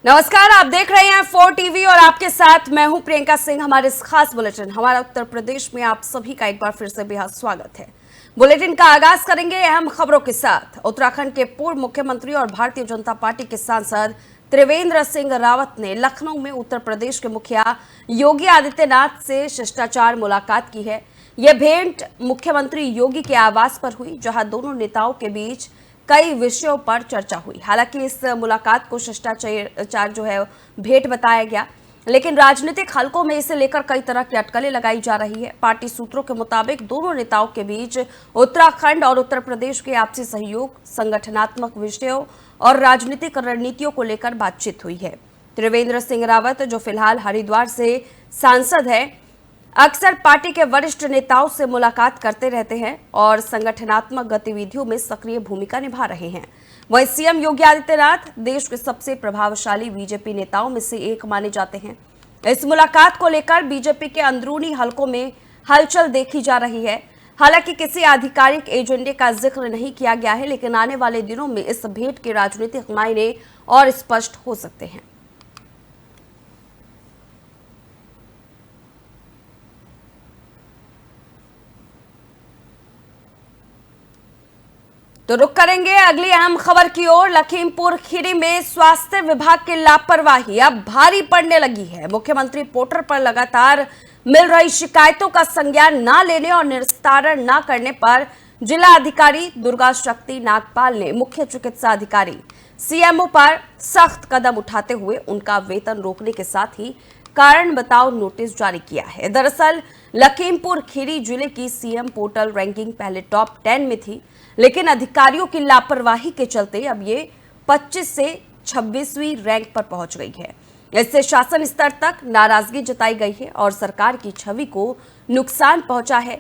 नमस्कार, आप देख रहे हैं 4 टीवी और आपके साथ मैं हूं प्रियंका सिंह। हमारे इस खास बुलेटिन हमारा उत्तर प्रदेश में आप सभी का एक बार फिर से बेहद स्वागत है। बुलेटिन का आगाज करेंगे अहम खबरों के साथ। उत्तराखंड के पूर्व मुख्यमंत्री और भारतीय जनता पार्टी के सांसद त्रिवेंद्र सिंह रावत ने लखनऊ में उत्तर प्रदेश के मुखिया योगी आदित्यनाथ से शिष्टाचार मुलाकात की है। यह भेंट मुख्यमंत्री योगी के आवास पर हुई, जहां दोनों नेताओं के बीच कई विषयों पर चर्चा हुई। हालांकि इस मुलाकात को शिष्टाचार भेंट बताया गया, लेकिन राजनीतिक हलकों में इसे लेकर कई तरह की अटकलें लगाई जा रही है। पार्टी सूत्रों के मुताबिक दोनों नेताओं के बीच उत्तराखंड और उत्तर प्रदेश के आपसी सहयोग, संगठनात्मक विषयों और राजनीतिक रणनीतियों को लेकर बातचीत हुई है। त्रिवेंद्र सिंह रावत, जो फिलहाल हरिद्वार से सांसद है, अक्सर पार्टी के वरिष्ठ नेताओं से मुलाकात करते रहते हैं और संगठनात्मक गतिविधियों में सक्रिय भूमिका निभा रहे हैं। वहीं सीएम योगी आदित्यनाथ देश के सबसे प्रभावशाली बीजेपी नेताओं में से एक माने जाते हैं। इस मुलाकात को लेकर बीजेपी के अंदरूनी हलकों में हलचल देखी जा रही है। हालांकि किसी आधिकारिक एजेंडे का जिक्र नहीं किया गया है, लेकिन आने वाले दिनों में इस भेंट के राजनीतिक मायने और स्पष्ट हो सकते हैं। तो रुक करेंगे अगली अहम खबर की ओर। लखीमपुर खीरी में स्वास्थ्य विभाग की लापरवाही अब भारी पड़ने लगी है। मुख्यमंत्री पोर्टल पर लगातार मिल रही शिकायतों का संज्ञान न लेने और निस्तारण न करने पर जिला अधिकारी दुर्गा शक्ति नागपाल ने मुख्य चिकित्सा अधिकारी सीएमओ पर सख्त कदम उठाते हुए उनका वेतन रोकने के साथ ही कारण बताओ नोटिस जारी किया है। दरअसल लखीमपुर खीरी जिले की सीएम पोर्टल रैंकिंग पहले टॉप 10 में थी, लेकिन अधिकारियों की लापरवाही के चलते अब ये 25 से 26वीं रैंक पर पहुंच गई है। इससे शासन स्तर तक नाराजगी जताई गई है और सरकार की छवि को नुकसान पहुंचा है।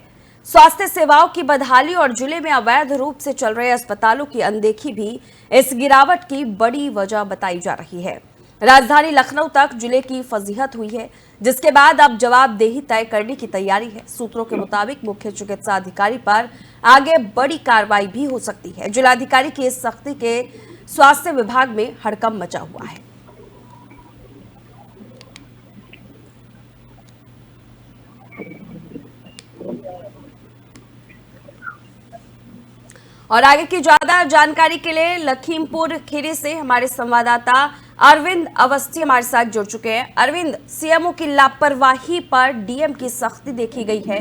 स्वास्थ्य सेवाओं की बदहाली और जिले में अवैध रूप से चल रहे अस्पतालों की अनदेखी भी इस गिरावट की बड़ी वजह बताई जा रही है। राजधानी लखनऊ तक जिले की फजीहत हुई है, जिसके बाद अब जवाबदेही तय करने की तैयारी है। सूत्रों के मुताबिक मुख्य चिकित्सा अधिकारी पर आगे बड़ी कार्रवाई भी हो सकती है। जिलाधिकारी की इस सख्ती के स्वास्थ्य विभाग में हड़कंप मचा हुआ है। और आगे की ज्यादा जानकारी के लिए लखीमपुर खीरी से हमारे संवाददाता अरविंद अवस्थी हमारे साथ जुड़ चुके हैं। अरविंद, सीएमओ की लापरवाही पर डीएम की सख्ती देखी गई है।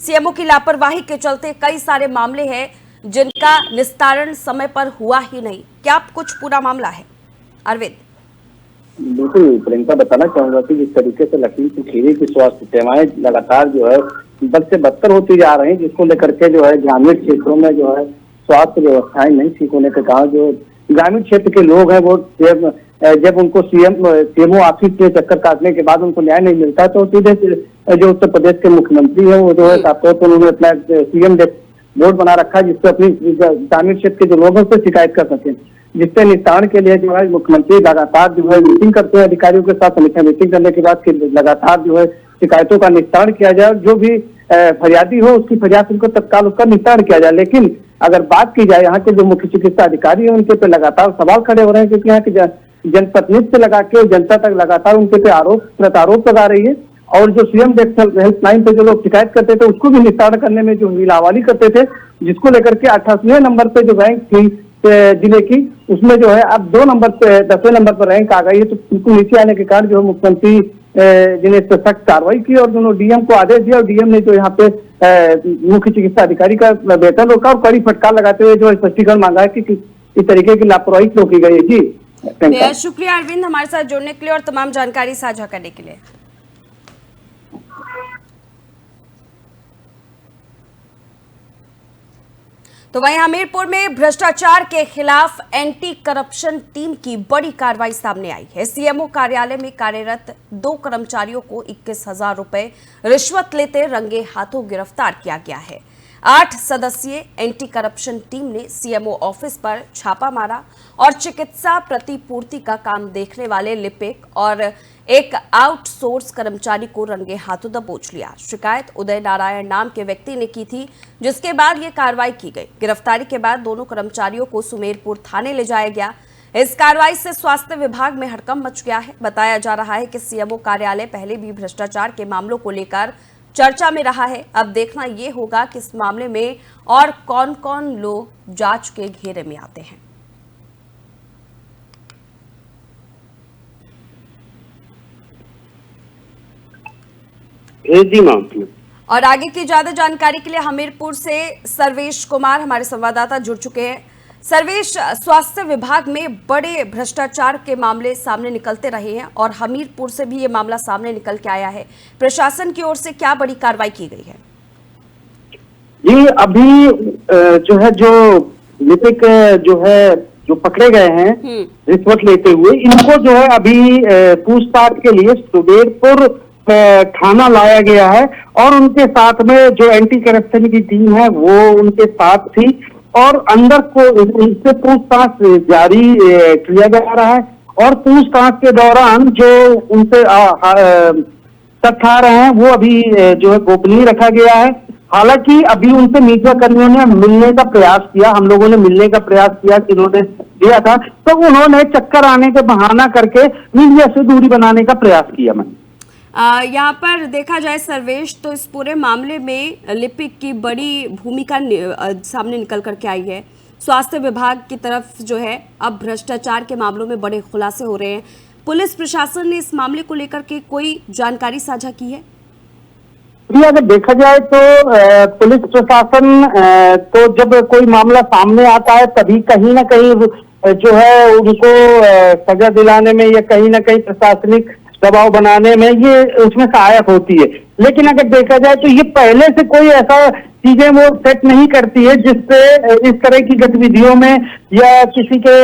सीएमओ की लापरवाही के चलते कई सारे मामले हैं जिनका निस्तारण समय पर हुआ ही नहीं। क्या कुछ पूरा मामला है अरविंद? बिल्कुल प्रियंका, बताना चाहूंगा कि जिस तरीके से लखीमपुर खीरी की स्वास्थ्य सेवाएं लगातार बद से बदतर होती जा रही, जिसको लेकर के ग्रामीण क्षेत्रों में स्वास्थ्य व्यवस्थाएं नहीं ठीक होने के कारण ग्रामीण क्षेत्र के लोग हैं वो जब उनको सीएमओ ऑफिस के चक्कर काटने के बाद उनको न्याय नहीं मिलता, तो सीधे उत्तर प्रदेश के मुख्यमंत्री है वो साफ तौर पर उन्होंने अपना सीएम बोर्ड बना रखा है, जिससे अपनी ग्रामीण क्षेत्र के जो लोग हैं उससे शिकायत कर सकें। जिससे निस्तारण के लिए मुख्यमंत्री लगातार मीटिंग करते हैं अधिकारियों के साथ। समीक्षा मीटिंग करने के बाद लगातार शिकायतों का निस्तारण किया जाए। जो भी फरियादी हो उसकी फरियाद उनको तत्काल उसका निस्तारण किया जाए। लेकिन अगर बात की जाए यहाँ के जो मुख्य चिकित्सा अधिकारी हैं उनके पे लगातार सवाल खड़े हो रहे हैं, क्योंकि यहाँ की जनप्रतिनिधि से लगा के जनता तक लगातार उनके पे प्रत्यारोप लगा रही है। और जो सीएम हेल्पलाइन पे जो लोग शिकायत करते थे उसको भी निस्तारण करने में जो मिलावाली करते थे, जिसको लेकर के 88वें नंबर पे जो रैंक थी जिले की, उसमें अब 2 नंबर पे 10वें नंबर पर रैंक आ गई है। तो बिल्कुल नीचे आने के कारण मुख्यमंत्री जिन्हें इस पर सख्त कार्रवाई की और दोनों डीएम को आदेश दिया और डीएम ने यहाँ पे मुख्य चिकित्सा अधिकारी का वेतन रोका और कड़ी फटकार लगाते हुए स्पष्टीकरण मांगा है कि इस तरीके की लापरवाही रोकी गई है। जी शुक्रिया अरविंद, हमारे साथ जुड़ने के लिए और तमाम जानकारी साझा करने के लिए। तो वहीं हमीरपुर में भ्रष्टाचार के खिलाफ एंटी करप्शन टीम की बड़ी कार्रवाई सामने आई है। सीएमओ कार्यालय में कार्यरत 2 कर्मचारियों को 21,000 रुपए रिश्वत लेते रंगे हाथों गिरफ्तार किया गया है। 8 सदस्यीय एंटी करप्शन टीम ने सीएमओ ऑफिस पर छापा मारा और चिकित्सा प्रतिपूर्ति का काम देखने वाले लिपिक और एक आउटसोर्स कर्मचारी को रंगे हाथों दबोच लिया। शिकायत उदय नारायण नाम के व्यक्ति ने की थी, जिसके बाद यह कार्रवाई की गई। गिरफ्तारी के बाद दोनों कर्मचारियों को सुमेरपुर थाने ले जाया गया। इस कार्रवाई से स्वास्थ्य विभाग में हड़कंप मच गया है। बताया जा रहा है कि सीएमओ कार्यालय पहले भी भ्रष्टाचार के मामलों को लेकर चर्चा में रहा है। अब देखना यह होगा कि इस मामले में और कौन कौन लोग जांच के घेरे में आते हैं। जी मैम। और आगे की ज्यादा जानकारी के लिए हमीरपुर से सर्वेश कुमार हमारे संवाददाता जुड़ चुके हैं। सर्वेश, स्वास्थ्य विभाग में बड़े भ्रष्टाचार के मामले सामने निकलते रहे हैं और हमीरपुर से भी ये मामला सामने निकल के आया है। प्रशासन की ओर से क्या बड़ी कार्रवाई की गई है? जी, अभी जो लिपिक जो पकड़े गए हैं रिश्वत लेते हुए, इनको जो है अभी पूछताछ के लिए सुबेरपुर थाना लाया गया है और उनके साथ में जो एंटी करप्शन की टीम है वो उनके साथ थी और अंदर को इनसे पूछताछ जारी किया जा रहा है। और पूछताछ के दौरान जो उनसे तथ्य आ रहे हैं वो अभी जो है गोपनीय रखा गया है। हालांकि अभी उनसे मीडिया कर्मियों ने मिलने का प्रयास किया, हम लोगों ने मिलने का प्रयास किया कि उन्होंने दिया था, तो उन्होंने चक्कर आने का बहाना करके मीडिया से दूरी बनाने का प्रयास किया। यहाँ पर देखा जाए सर्वेश, तो इस पूरे मामले में लिपिक की बड़ी भूमिका सामने निकल करके आई है। स्वास्थ्य विभाग की तरफ जो है अब भ्रष्टाचार के मामलों में बड़े खुलासे हो रहे हैं। पुलिस प्रशासन ने इस मामले को लेकर के कोई जानकारी साझा की है? अगर देखा जाए तो पुलिस प्रशासन तो जब कोई मामला सामने आता है तभी कहीं ना कहीं जो है उनको सजा दिलाने में या कहीं ना कहीं प्रशासनिक दबाव बनाने में ये उसमें सहायक होती है। लेकिन अगर देखा जाए तो ये पहले से कोई ऐसा चीजें वो सेट नहीं करती है जिससे इस तरह की गतिविधियों में या किसी के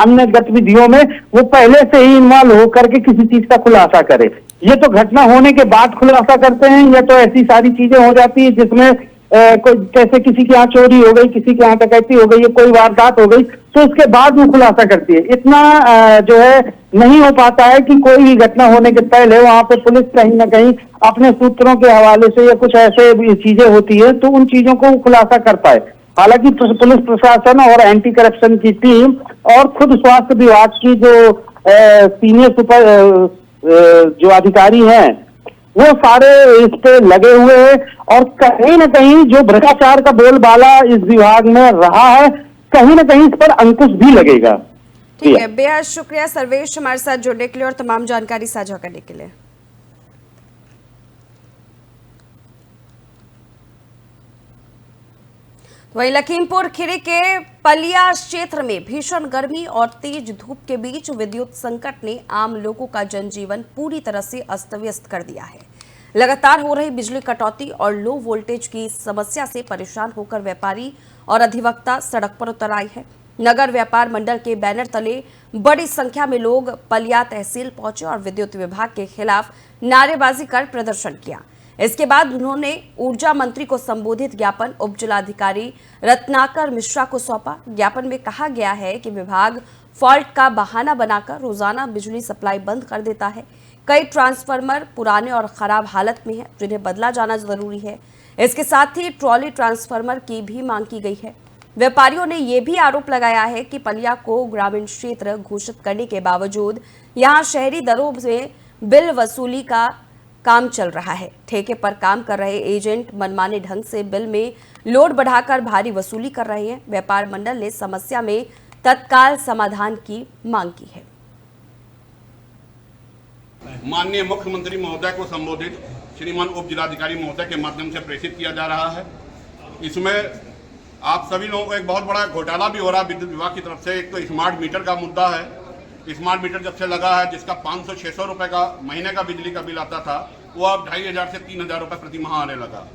अन्य गतिविधियों में वो पहले से ही इन्वॉल्व होकर के किसी चीज का खुलासा करे। ये तो घटना होने के बाद खुलासा करते हैं, या तो ऐसी सारी चीजें हो जाती है जिसमें कोई कैसे किसी के यहाँ चोरी हो गई, किसी के यहाँ डकैती हो गई, कोई वारदात हो गई, तो उसके बाद वो खुलासा करती है। इतना जो है नहीं हो पाता है कि कोई भी घटना होने के पहले वहां पे पुलिस कहीं ना कहीं अपने सूत्रों के हवाले से या कुछ ऐसे भी चीजें होती है तो उन चीजों को खुलासा कर पाए। हालांकि पुलिस प्रशासन और एंटी करप्शन की टीम और खुद स्वास्थ्य विभाग की जो सीनियर सुपर जो अधिकारी हैं वो सारे इस पे लगे हुए हैं और कहीं ना कहीं जो भ्रष्टाचार का बोलबाला इस विभाग में रहा है, कहीं ना कहीं इस पर अंकुश भी लगेगा। ठीक है, बेहद शुक्रिया सर्वेश हमारे साथ जुड़ने के लिए और तमाम जानकारी साझा करने के लिए। वहीं लखीमपुर खीरी के पलिया क्षेत्र में भीषण गर्मी और तेज धूप के बीच विद्युत संकट ने आम लोगों का जनजीवन पूरी तरह से अस्त व्यस्त कर दिया है। लगातार हो रही बिजली कटौती और लो वोल्टेज की समस्या से परेशान होकर व्यापारी और अधिवक्ता सड़क पर उतर आए हैं। नगर व्यापार मंडल के बैनर तले बड़ी संख्या में लोग पलिया तहसील पहुंचे और विद्युत विभाग के खिलाफ नारेबाजी कर प्रदर्शन किया। इसके बाद उन्होंने ऊर्जा मंत्री को संबोधित ज्ञापन उप जिलाधिकारी रत्नाकर मिश्रा को सौंपा। ज्ञापन में कहा गया है कि विभाग फॉल्ट का बहाना बनाकर रोजाना बिजली सप्लाई बंद कर देता है। कई ट्रांसफार्मर पुराने और खराब हालत में हैं, जिन्हें बदला जाना जरूरी है। इसके साथ ही ट्रॉली ट्रांसफार्मर की भी मांग की गई है। व्यापारियों ने यह भी आरोप लगाया है कि पलिया को ग्रामीण क्षेत्र घोषित करने के बावजूद यहां शहरी दरों में बिल वसूली का काम चल रहा है। ठेके पर काम कर रहे एजेंट मनमाने ढंग से बिल में लोड बढ़ाकर भारी वसूली कर रहे हैं। व्यापार मंडल ने समस्या में तत्काल समाधान की मांग की है। माननीय मुख्यमंत्री महोदय को संबोधित श्रीमान उप जिलाधिकारी महोदय के माध्यम से प्रेषित किया जा रहा है। इसमें आप सभी लोगों को एक बहुत बड़ा घोटाला भी हो रहा है विद्युत विभाग की तरफ से। एक तो स्मार्ट मीटर का मुद्दा है। स्मार्ट मीटर जब से लगा है, जिसका 500-600 रुपए का महीने का बिजली का बिल आता था, वो अब 2500 से 3000 रुपए प्रति माह आने लगा।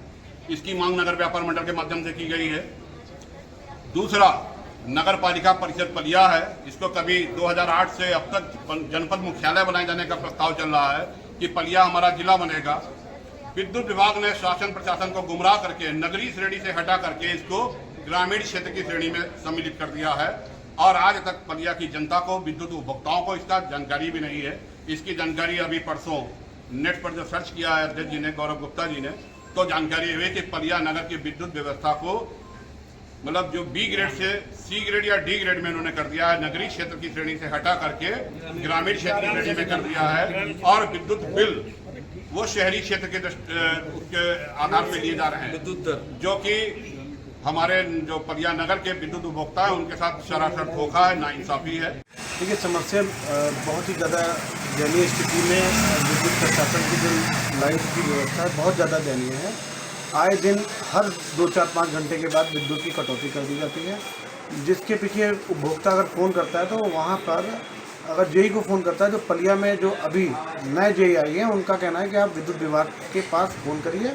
इसकी मांग नगर व्यापार मंडल के माध्यम से की गई है। दूसरा, नगर पालिका परिषद पलिया है, इसको कभी 2008 से अब तक जनपद मुख्यालय बनाए जाने का प्रस्ताव चल रहा है कि पलिया हमारा जिला बनेगा। विद्युत विभाग ने शासन प्रशासन को गुमराह करके नगरीय श्रेणी से हटा करके इसको ग्रामीण क्षेत्र की श्रेणी में सम्मिलित कर दिया है और आज तक पलिया की जनता को, विद्युत उपभोक्ताओं को इसका जानकारी भी नहीं है। इसकी जानकारी अभी परसों नेट पर जो सर्च किया है अध्यक्ष जी ने, गौरव गुप्ता जी ने, तो जानकारी हुई कि पलिया नगर की विद्युत व्यवस्था को मतलब जो बी ग्रेड से सी ग्रेड या डी ग्रेड में उन्होंने कर दिया है। नगरीय क्षेत्र की श्रेणी से हटा करके ग्रामीण क्षेत्र की श्रेणी में कर दिया है। और विद्युत बिल वो शहरी क्षेत्र के उसके आधार पर लिए जा रहे हैं, विद्युत दर जो कि हमारे जो परिया नगर के विद्युत उपभोक्ता है उनके साथ सरासर धोखा है, नाइंसाफी है। देखिए, समस्या बहुत ही ज़्यादा दयनीय स्थिति में विद्युत प्रशासन की जो लाइन की व्यवस्था है बहुत ज़्यादा दयनीय है। आए दिन हर 2-4-5 घंटे के बाद विद्युत की कटौती कर दी जाती है, जिसके पीछे उपभोक्ता अगर फ़ोन करता है तो वहाँ पर अगर जेई को फ़ोन करता है, जो पलिया में जो अभी नए जेई आई हैं उनका कहना है कि आप विद्युत विभाग के पास फ़ोन करिए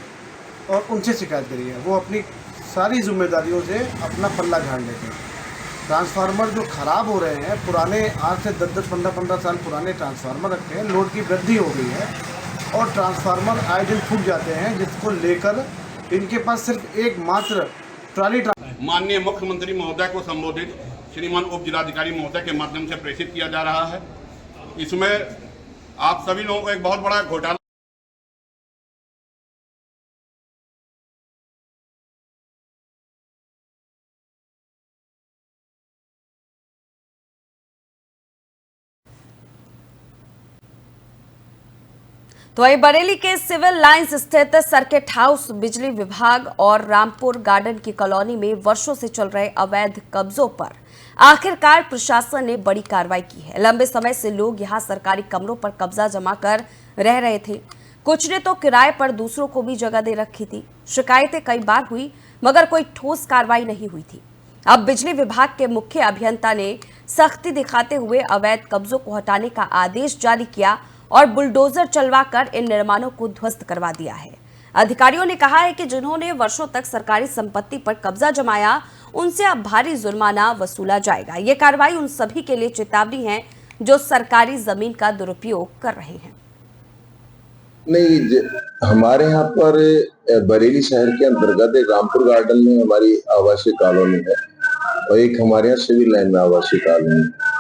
और उनसे शिकायत करिए। वो अपनी सारी जिम्मेदारियों से अपना पल्ला झाड़ लेते हैं। ट्रांसफार्मर जो ख़राब हो रहे हैं, पुराने आज से 10-10, 15-15 साल पुराने ट्रांसफार्मर रखे हैं, लोड की वृद्धि हो गई है और ट्रांसफार्मर आए दिन फूट जाते हैं, जिसको लेकर इनके पास सिर्फ एकमात्र ट्राली माननीय मुख्यमंत्री महोदय को संबोधित श्रीमान उप जिलाधिकारी महोदय के माध्यम से प्रेषित किया जा रहा है। इसमें आप सभी लोगों को एक बहुत बड़ा घोटाला तो वही बरेली के सिविल लाइंस स्थित सर्किट हाउस, बिजली विभाग और रामपुर गार्डन की कॉलोनी में वर्षों से चल रहे अवैध कब्जों पर आखिरकार प्रशासन ने बड़ी कार्रवाई की है। लंबे समय से लोग यहां सरकारी कमरों पर कब्जा जमा कर रह रहे थे। कुछ ने तो किराए पर दूसरों को भी जगह दे रखी थी। शिकायतें कई बार हुई मगर कोई ठोस कार्रवाई नहीं हुई थी। अब बिजली विभाग के मुख्य अभियंता ने सख्ती दिखाते हुए अवैध कब्जों को हटाने का आदेश जारी किया और बुलडोजर चलवाकर इन निर्माणों को ध्वस्त करवा दिया है। अधिकारियों ने कहा है कि जिन्होंने वर्षों तक सरकारी संपत्ति पर कब्जा जमाया, उनसे अब भारी जुर्माना वसूला जाएगा। ये कार्रवाई उन सभी के लिए चेतावनी है जो सरकारी जमीन का दुरुपयोग कर रहे हैं। नहीं, हमारे यहाँ पर बरेली शहर के अंतर्गत एक रामपुर गार्डन में हमारी आवासीय कॉलोनी है और एक हमारे यहाँ सिविल लाइन में आवासीय कॉलोनी है।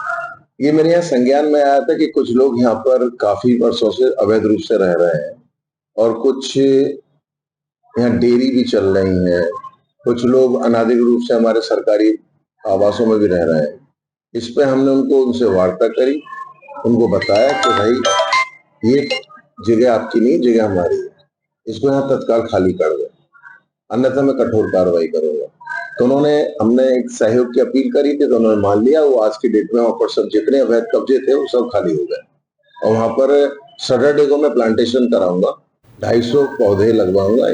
ये मेरे यहाँ संज्ञान में आया था कि कुछ लोग यहाँ पर काफी वर्षों से अवैध रूप से रह रहे हैं और कुछ यहाँ डेयरी भी चल रही है। कुछ लोग अनाधिकृत रूप से हमारे सरकारी आवासों में भी रह रहे हैं। इस पे हमने उनसे वार्ता करी, उनको बताया कि भाई ये जगह आपकी नहीं, जगह हमारी है, इसको यहाँ तत्काल खाली कर दो, अन्यथा मैं कठोर कार्रवाई करूंगा। तो हमने एक सहयोग की अपील करी थी, तो उन्होंने मान लिया। वो आज की डेट में वहाँ पर सब जितने अवैध कब्जे थे वो सब खाली हो गए और वहाँ पर सैटरडे को मैं प्लांटेशन कराऊंगा, 250 पौधे लगवाऊंगा।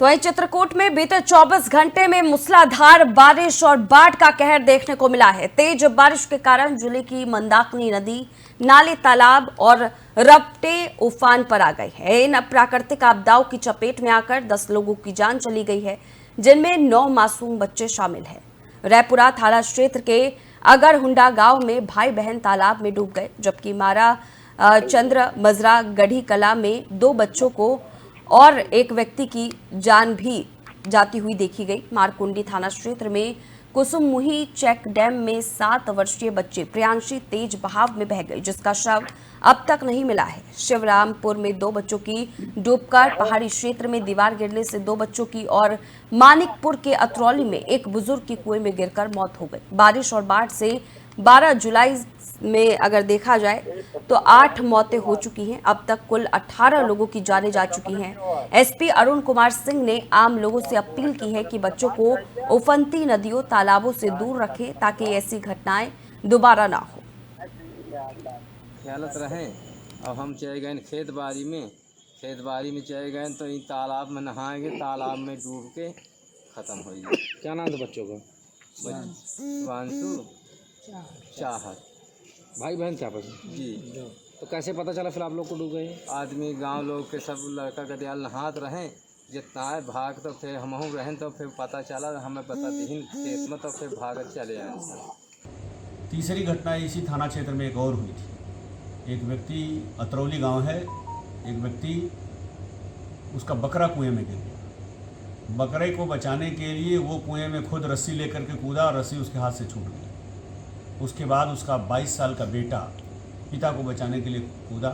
तो वहीं चित्रकूट में बीते 24 घंटे में मूसलाधार बारिश और बाढ़ का कहर देखने को मिला है। तेज बारिश के कारण जिले की मंदाकिनी नदी, नाले, तालाब और रपटे उफान पर आ गए हैं। इन प्राकृतिक आपदाओं की चपेट में आकर 10 लोगों की जान चली गई है, जिनमें 9 मासूम बच्चे शामिल हैं। रायपुरा थाना क्षेत्र के अगरहुंडा गांव में भाई बहन तालाब में डूब गए, जबकि मारा चंद्र मजरा गढ़ी कला में 2 बच्चों को और एक व्यक्ति की जान भी जाती हुई देखी गई। मारकुंडी थाना क्षेत्र में कुसुममुही चेक डैम में 7 वर्षीय बच्चे प्रियांशी तेज बहाव में बह गई, जिसका शव अब तक नहीं मिला है। शिवरामपुर में 2 बच्चों की डूबकर, पहाड़ी क्षेत्र में दीवार गिरने से 2 बच्चों की और मानिकपुर के अतरौली में एक बुजुर्ग की कुएं में गिरकर मौत हो गई। बारिश और बाढ़ से 12 जुलाई में अगर देखा जाए तो 8 मौतें हो चुकी हैं। अब तक कुल 18 लोगों की जानें जा चुकी हैं। एसपी अरुण कुमार सिंह ने आम लोगों से अपील की है कि बच्चों को उफनती नदियों, तालाबों से दूर रखें ताकि ऐसी घटनाएं दोबारा ना हो। ख्यालत रहें। अब हम चले गए खेत बाड़ी में चले गए तो इन तालाब में नहाएंगे, तालाब में डूब के ख़त्म हो जाए। क्या नाम था बच्चों का? वांसु चाहत, भाई बहन क्या पता जी। तो कैसे पता चला फिर आप लोग को डूब गए? आदमी गांव लोग के सब लड़का गदियाल नहात रहें, जितना है भाग तो फिर हम रहें तो फिर पता चला, हमें पता नहीं खेत में, तो फिर भाग चले आए। तीसरी घटना इसी थाना क्षेत्र में एक और हुई थी। एक व्यक्ति, अतरौली गांव है, एक व्यक्ति उसका बकरा कुएं में गिर गया। बकरे को बचाने के लिए वो कुएं में खुद रस्सी लेकर के कूदा और रस्सी उसके हाथ से छूट गई। उसके बाद उसका 22 साल का बेटा पिता को बचाने के लिए कूदा।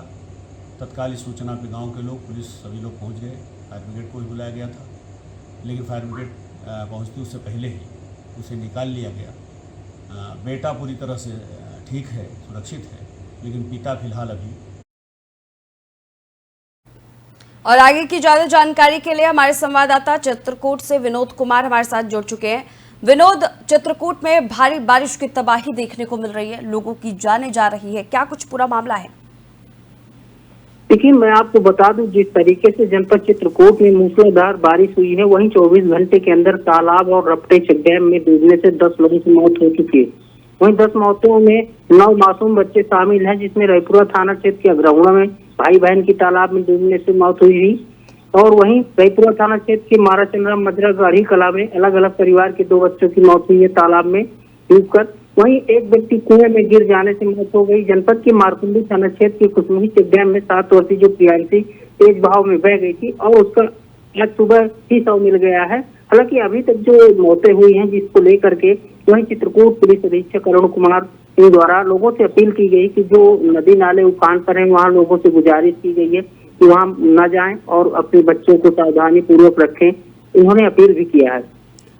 तत्काल इस सूचना पे गांव के लोग, पुलिस, सभी लोग पहुंच गए। फायर ब्रिगेड को भी बुलाया गया था, लेकिन फायर ब्रिगेड पहुंचती उससे पहले ही उसे निकाल लिया गया। बेटा पूरी तरह से ठीक है, सुरक्षित है, लेकिन पिता फिलहाल अभी। और आगे की ज्यादा जानकारी के लिए हमारे संवाददाता चित्रकूट से विनोद कुमार हमारे साथ जुड़ चुके हैं। विनोद, चित्रकूट में भारी बारिश की तबाही देखने को मिल रही है, लोगों की जानें जा रही है, क्या कुछ पूरा मामला है? देखिए, मैं आपको बता दूं, जिस तरीके से जनपद चित्रकूट में मूसलाधार बारिश हुई है, वहीं 24 घंटे के अंदर तालाब और रपटे चेक डैम में डूबने से 10 लोगों की मौत हो चुकी है। वहीं 10 मौतों में 9 मासूम बच्चे शामिल हैं, जिसमें रईपुरा थाना क्षेत्र के अग्रहुणा में भाई बहन की तालाब में डूबने से मौत हुई थी। और वहीं रईपुरा थाना क्षेत्र के माराचंद्रा मजरा गाढ़ी कला में अलग अलग परिवार के 2 बच्चों की मौत हुई है तालाब में डूबकर। वहीं एक व्यक्ति कुएं में गिर जाने से मौत हो गई। जनपद के मारकुंडी थाना क्षेत्र के कुसमुही चेक डैम में 7 वर्षीय जो प्रियांशी तेज बहाव में बह गई थी और उसका आज सुबह ही शव मिल गया है। हालांकि अभी तक जो मौतें हुई हैं, जिसको लेकर के वहीं चित्रकूट पुलिस अधीक्षक अरुण कुमार सिंह द्वारा लोगों से अपील की गई कि जो नदी नाले उफान पर हैं, वहाँ लोगों से गुजारिश की गई है कि वहाँ न जाएं और अपने बच्चों को सावधानी पूर्वक रखें। उन्होंने अपील भी किया है।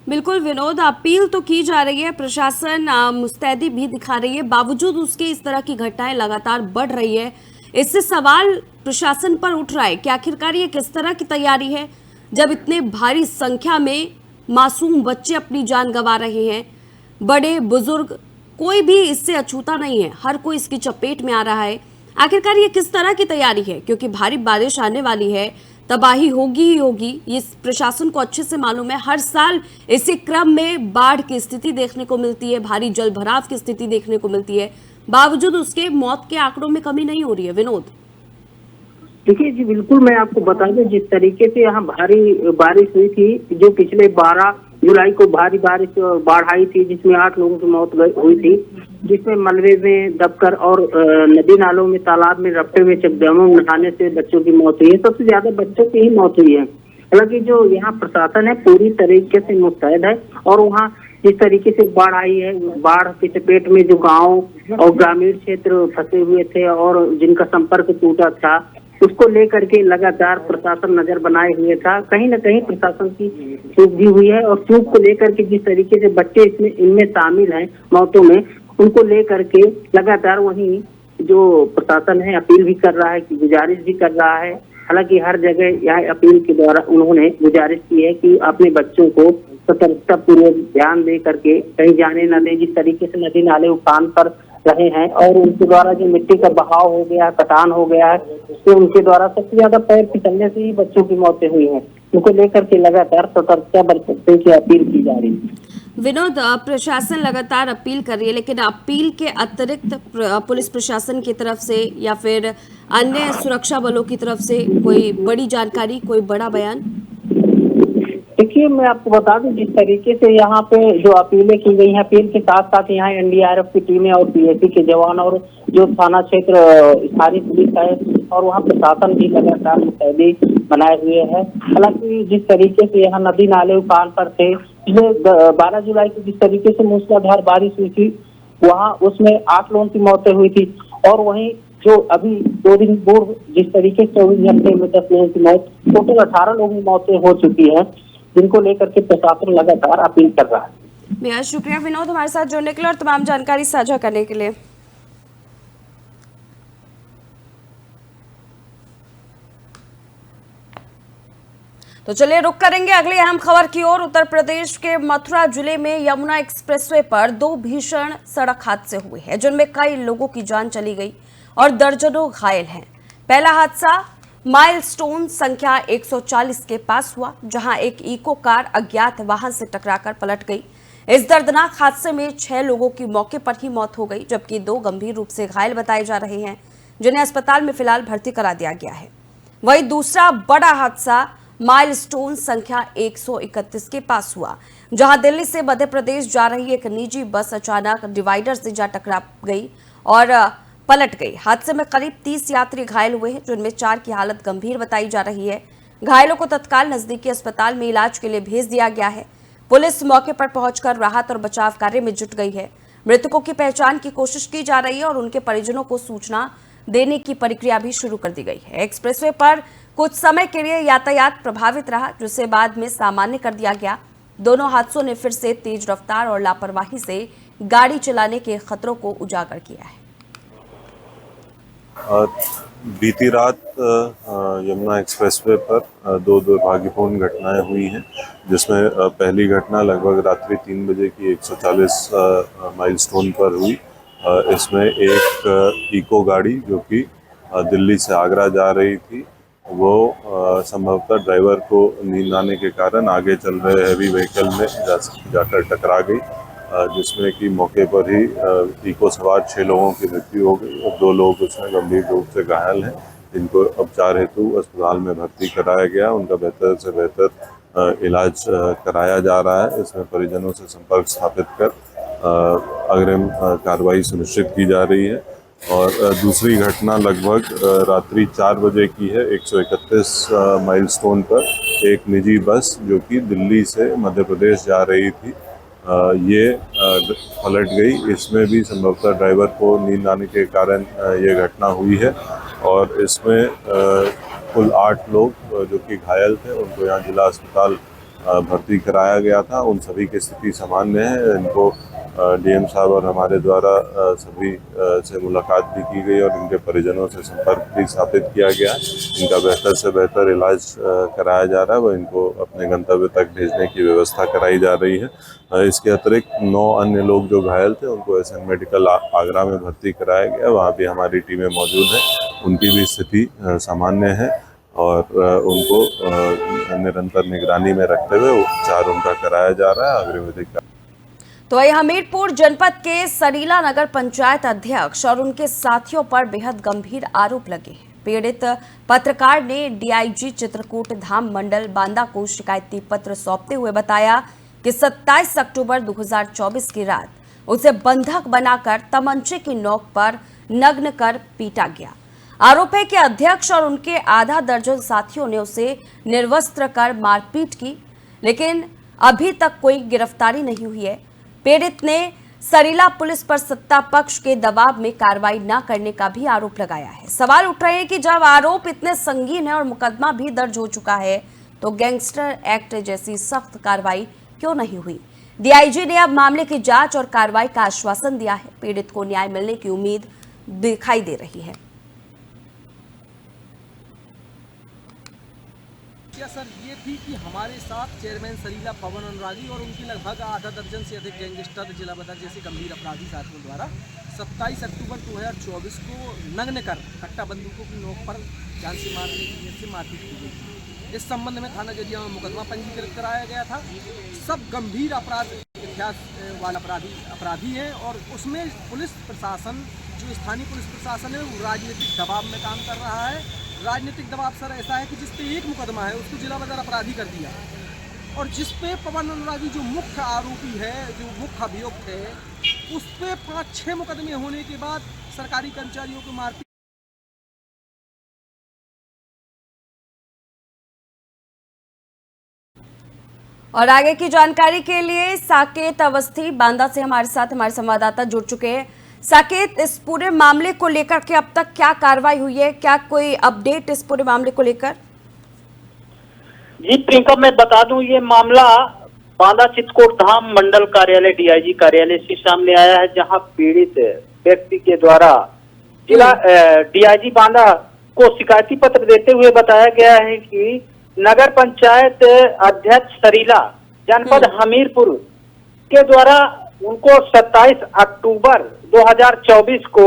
बिल्कुल विनोद, अपील तो की जा रही है, प्रशासन मुस्तैदी भी दिखा रही है, बावजूद उसके इस तरह की घटनाएं लगातार बढ़ रही है। इससे सवाल प्रशासन पर उठ रहा है कि आखिरकार ये किस तरह की तैयारी है, जब इतने भारी संख्या में मासूम बच्चे अपनी जान गंवा रहे हैं, बड़े बुजुर्ग कोई भी इससे अछूता नहीं है, हर कोई इसकी चपेट में आ रहा है। आखिरकार ये किस तरह की तैयारी है, क्योंकि भारी बारिश आने वाली है, तबाही होगी ही होगी, ये प्रशासन को अच्छे से मालूम है। हर साल इसी क्रम में बाढ़ की स्थिति देखने को मिलती है, भारी जल भराव की स्थिति देखने को मिलती है, बावजूद उसके मौत के आंकड़ों में कमी नहीं हो रही है। विनोद, देखिए जी, बिल्कुल मैं आपको बता दूं, जिस तरीके से यहाँ भारी बारिश हुई थी, जो पिछले 12 जुलाई को भारी बारिश बाढ़ आई थी, जिसमें 8 लोगों की मौत हुई थी, जिसमें मलबे में दबकर और नदी नालों में, तालाब में, रपटे में, चकडैमों में नहाने से बच्चों की मौत हुई है। सबसे ज्यादा बच्चों की ही मौत हुई है। हालांकि जो यहाँ प्रशासन है पूरी तरीके से मुस्तैद है और वहाँ जिस तरीके से बाढ़ आई है, बाढ़ की चपेट में जो गाँव और ग्रामीण क्षेत्र फंसे हुए थे और जिनका संपर्क टूटा था, उसको लेकर के लगातार प्रशासन नजर बनाए हुए था। कहीं न कहीं प्रशासन की चूक भी हुई है और चूक को लेकर के जिस तरीके से बच्चे इनमें शामिल हैं मौतों में, उनको लेकर के लगातार वहीं जो प्रशासन है अपील भी कर रहा है, कि गुजारिश भी कर रहा है। हालांकि हर जगह यह अपील के द्वारा उन्होंने गुजारिश की है कि अपने बच्चों को सतर्कता पूर्वक ध्यान दे करके कहीं जाने न दें। जिस तरीके से नदी नाले उफान पर रहे हैं और उनके द्वारा जो मिट्टी का बहाव हो गया, कटान हो गया है, उससे उनके द्वारा सबसे ज्यादा पैर फिसलने से ही बच्चों की मौतें हुई हैं। उनको लेकर के लगातार सतर्कता बरतने की अपील की जा रही है। विनोद, प्रशासन लगातार अपील कर रही है, लेकिन अपील के अतिरिक्त पुलिस प्रशासन की तरफ से या फिर अन्य सुरक्षा बलों की तरफ से कोई बड़ी जानकारी, कोई बड़ा बयान? देखिए, मैं आपको बता दूं, जिस तरीके से यहाँ पे जो अपीलें की गई हैं, अपील के साथ साथ यहाँ एनडीआरएफ की टीमें और पीएसी के जवान और जो थाना क्षेत्र स्थानीय पुलिस है और वहाँ प्रशासन भी लगातार मुस्तैदी बनाए हुए है। हालांकि जिस तरीके से यहाँ नदी नाले उफान पर थे, पिछले 12 जुलाई को जिस तरीके से मूसलाधार बारिश हुई थी, वहाँ उसमें 8 लोगों की मौतें हुई थी और वहीं जो अभी 2 दिन पूर्व जिस तरीके से 24 घंटे में 10 लोगों की मौत, टोटल 18 लोगों की मौतें हो चुकी है, जिनको लेकर के प्रशासन लगातार अपील कर रहा है। बेहद शुक्रिया विनोद हमारे साथ जुड़ने के लिए और तमाम जानकारी साझा करने के लिए। तो चलिए रुक करेंगे अगली अहम खबर की ओर। उत्तर प्रदेश के मथुरा जिले में यमुना एक्सप्रेसवे पर 2 भीषण सड़क हादसे हुए हैं, जिनमें कई लोगों की जान चली गई और दर्जनों घायल हैं। पहला हादसा माइलस्टोन संख्या 140 के पास हुआ, जहां एक इको कार अज्ञात वाहन से टकराकर पलट गई। इस दर्दनाक हादसे में 6 लोगों की मौके पर ही मौत हो गई, जबकि 2 गंभीर रूप से घायल बताए जा रहे हैं, जिन्हें अस्पताल में फिलहाल भर्ती करा दिया गया है। वहीं दूसरा बड़ा हादसा माइलस्टोन संख्या 131 के पास हुआ, जहां दिल्ली से मध्य प्रदेश जा रही एक निजी बस अचानक डिवाइडर से जा टकरा गई और पलट गई। हादसे में करीब 30 यात्री घायल हुए हैं, जिनमें 4 की हालत गंभीर बताई जा रही है। घायलों को तत्काल नजदीकी अस्पताल में इलाज के लिए भेज दिया गया है। पुलिस मौके पर पहुंचकर राहत और बचाव कार्य में जुट गई है। मृतकों की पहचान की कोशिश की जा रही है और उनके परिजनों को सूचना देने की प्रक्रिया भी शुरू कर दी गई है। एक्सप्रेसवे पर कुछ समय के लिए यातायात प्रभावित रहा, जिसे बाद में सामान्य कर दिया गया। दोनों हादसों ने फिर से तेज रफ्तार और लापरवाही से गाड़ी चलाने के खतरों को उजागर किया है। बीती रात यमुना एक्सप्रेसवे पर दो दुर्भाग्यपूर्ण घटनाएं हुई हैं, जिसमें पहली घटना लगभग रात्रि 3 बजे की 140 माइलस्टोन पर हुई। इसमें एक इको गाड़ी जो कि दिल्ली से आगरा जा रही थी, वो संभवतः ड्राइवर को नींद आने के कारण आगे चल रहे हैवी व्हीकल में जाकर टकरा गई, जिसमें कि मौके पर ही इको सवार 6 लोगों की मृत्यु हो गई और 2 लोग उसमें गंभीर रूप से घायल हैं, जिनको उपचार हेतु अस्पताल में भर्ती कराया गया। उनका बेहतर से बेहतर इलाज कराया जा रहा है। इसमें परिजनों से संपर्क स्थापित कर अग्रिम कार्रवाई सुनिश्चित की जा रही है। और दूसरी घटना लगभग रात्रि 4 बजे की है। 131 माइलस्टोन पर एक निजी बस जो कि दिल्ली से मध्य प्रदेश जा रही थी, ये पलट गई। इसमें भी संभवतः ड्राइवर को नींद आने के कारण ये घटना हुई है और इसमें कुल 8 लोग जो कि घायल थे, उनको यहाँ जिला अस्पताल भर्ती कराया गया था। उन सभी की स्थिति सामान्य है। इनको डीएम साहब और हमारे द्वारा सभी से मुलाकात भी की गई और इनके परिजनों से संपर्क भी स्थापित किया गया। इनका बेहतर से बेहतर इलाज कराया जा रहा है, वो इनको अपने गंतव्य तक भेजने की व्यवस्था कराई जा रही है। इसके अतिरिक्त 9 अन्य लोग जो घायल थे, उनको एसएन मेडिकल आगरा में भर्ती कराया गया। वहाँ भी हमारी टीमें मौजूद हैं, उनकी भी स्थिति सामान्य है और उनको निरंतर निगरानी में रखते हुए उपचार उनका कराया जा रहा है। अग्रिम विधिक तो वही हमीरपुर जनपद के सरीला नगर पंचायत अध्यक्ष और उनके साथियों पर बेहद गंभीर आरोप लगे हैं। पीड़ित पत्रकार ने डीआईजी चित्रकूट धाम मंडल बांदा को शिकायती पत्र सौंपते हुए बताया कि 27 अक्टूबर 2024 की रात उसे बंधक बनाकर तमंचे की नोक पर नग्न कर पीटा गया। आरोप है कि अध्यक्ष और उनके आधा दर्जन साथियों ने उसे निर्वस्त्र कर मारपीट की, लेकिन अभी तक कोई गिरफ्तारी नहीं हुई है। पीड़ित ने सरीला पुलिस पर सत्ता पक्ष के दबाव में कार्रवाई न करने का भी आरोप लगाया है। सवाल उठ रहे हैं कि जब आरोप इतने संगीन है और मुकदमा भी दर्ज हो चुका है, तो गैंगस्टर एक्ट जैसी सख्त कार्रवाई क्यों नहीं हुई। डीआईजी ने अब मामले की जांच और कार्रवाई का आश्वासन दिया है। पीड़ित को न्याय मिलने की उम्मीद दिखाई दे रही है। सर ये थी कि हमारे साथ चेयरमैन सरीला पवन अनुरागी और उनकी लगभग आधा दर्जन से अधिक गैंगस्टर जिला बदर जैसे गंभीर अपराधी साथियों द्वारा 27 अक्टूबर 2024 को नग्न कर कट्टा बंदूकों की नोक पर जान से मारने की नीयत से मारपीट की गई थी। इस संबंध में थाना जजिया में मुकदमा पंजीकृत कराया गया था। सब गंभीर अपराध इतिहास वाला अपराधी हैं और उसमें पुलिस प्रशासन, जो स्थानीय पुलिस प्रशासन है, वो राजनीतिक दबाव में काम कर रहा है। राजनीतिक दबाव सर ऐसा है कि जिस पे एक मुकदमा है उसको जिला बदर अपराधी कर दिया और जिस पे पवन अनुरागी जो मुख्य आरोपी है, जो मुख्य अभियुक्त है, उस पे 5-6 मुकदमे होने के बाद सरकारी कर्मचारियों को मारपीट। और आगे की जानकारी के लिए साकेत अवस्थी बांदा से हमारे साथ हमारे संवाददाता जुड़ चुके हैं। साकेत, इस पूरे मामले को लेकर के अब तक क्या कार्रवाई हुई है, क्या कोई अपडेट इस पूरे मामले को लेकर? जी प्रियंका, मैं बता दूं, ये मामला बांदा चित्रकूट धाम मंडल कार्यालय डीआईजी कार्यालय से सामने आया है, जहां पीड़ित व्यक्ति के द्वारा जिला डीआईजी बांदा को शिकायती पत्र देते हुए बताया गया है कि नगर पंचायत अध्यक्ष सरीला जनपद हमीरपुर के द्वारा उनको 27 अक्टूबर 2024 को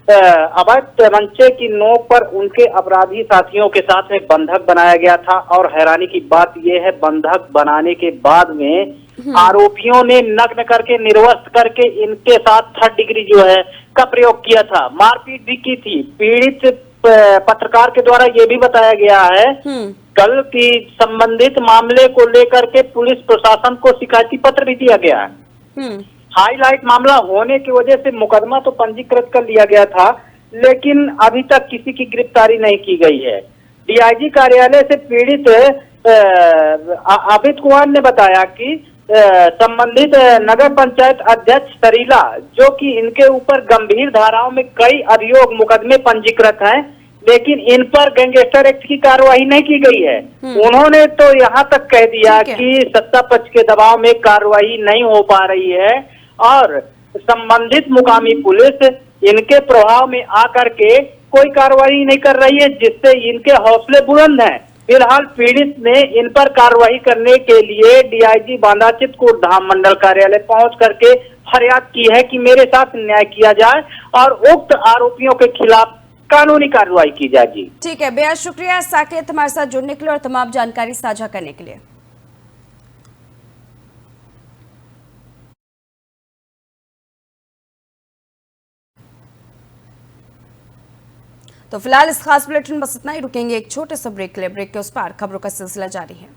अवैध तमंचे की नोक पर उनके अपराधी साथियों के साथ में बंधक बनाया गया था। और हैरानी की बात यह है, बंधक बनाने के बाद में आरोपियों ने नग्न करके निर्वस्त्र करके इनके साथ 3rd डिग्री जो है का प्रयोग किया था, मारपीट भी की थी। पीड़ित पत्रकार के द्वारा ये भी बताया गया है कल की संबंधित मामले को लेकर के पुलिस प्रशासन को शिकायती पत्र भी दिया गया है। हाईलाइट मामला होने की वजह से मुकदमा तो पंजीकृत कर लिया गया था, लेकिन अभी तक किसी की गिरफ्तारी नहीं की गई है। डीआईजी कार्यालय से पीड़ित अमित कुमार ने बताया कि संबंधित नगर पंचायत अध्यक्ष सरीला, जो कि इनके ऊपर गंभीर धाराओं में कई अभियोग मुकदमे पंजीकृत हैं, लेकिन इन पर गैंगस्टर एक्ट की कार्रवाई नहीं की गई है। उन्होंने तो यहाँ तक कह दिया कि सत्ता पक्ष के दबाव में कार्रवाई नहीं हो पा रही है और संबंधित मुकामी पुलिस इनके प्रभाव में आकर के कोई कार्रवाई नहीं कर रही है, जिससे इनके हौसले बुलंद हैं। फिलहाल पीड़ित ने इन पर कार्रवाई करने के लिए डीआईजी बांदा चित्रकूट धाम मंडल कार्यालय पहुंच करके फरियाद की है कि मेरे साथ न्याय किया जाए और उक्त आरोपियों के खिलाफ कानूनी कार्रवाई की जाएगी। ठीक है, बेहद शुक्रिया साकेत हमारे साथ जुड़ने के लिए और तमाम जानकारी साझा करने के लिए। तो फिलहाल इस खास बुलेटिन बस इतना ही। रुकेंगे एक छोटे से ब्रेक के लिए। ब्रेक के उस पार खबरों का सिलसिला जारी है।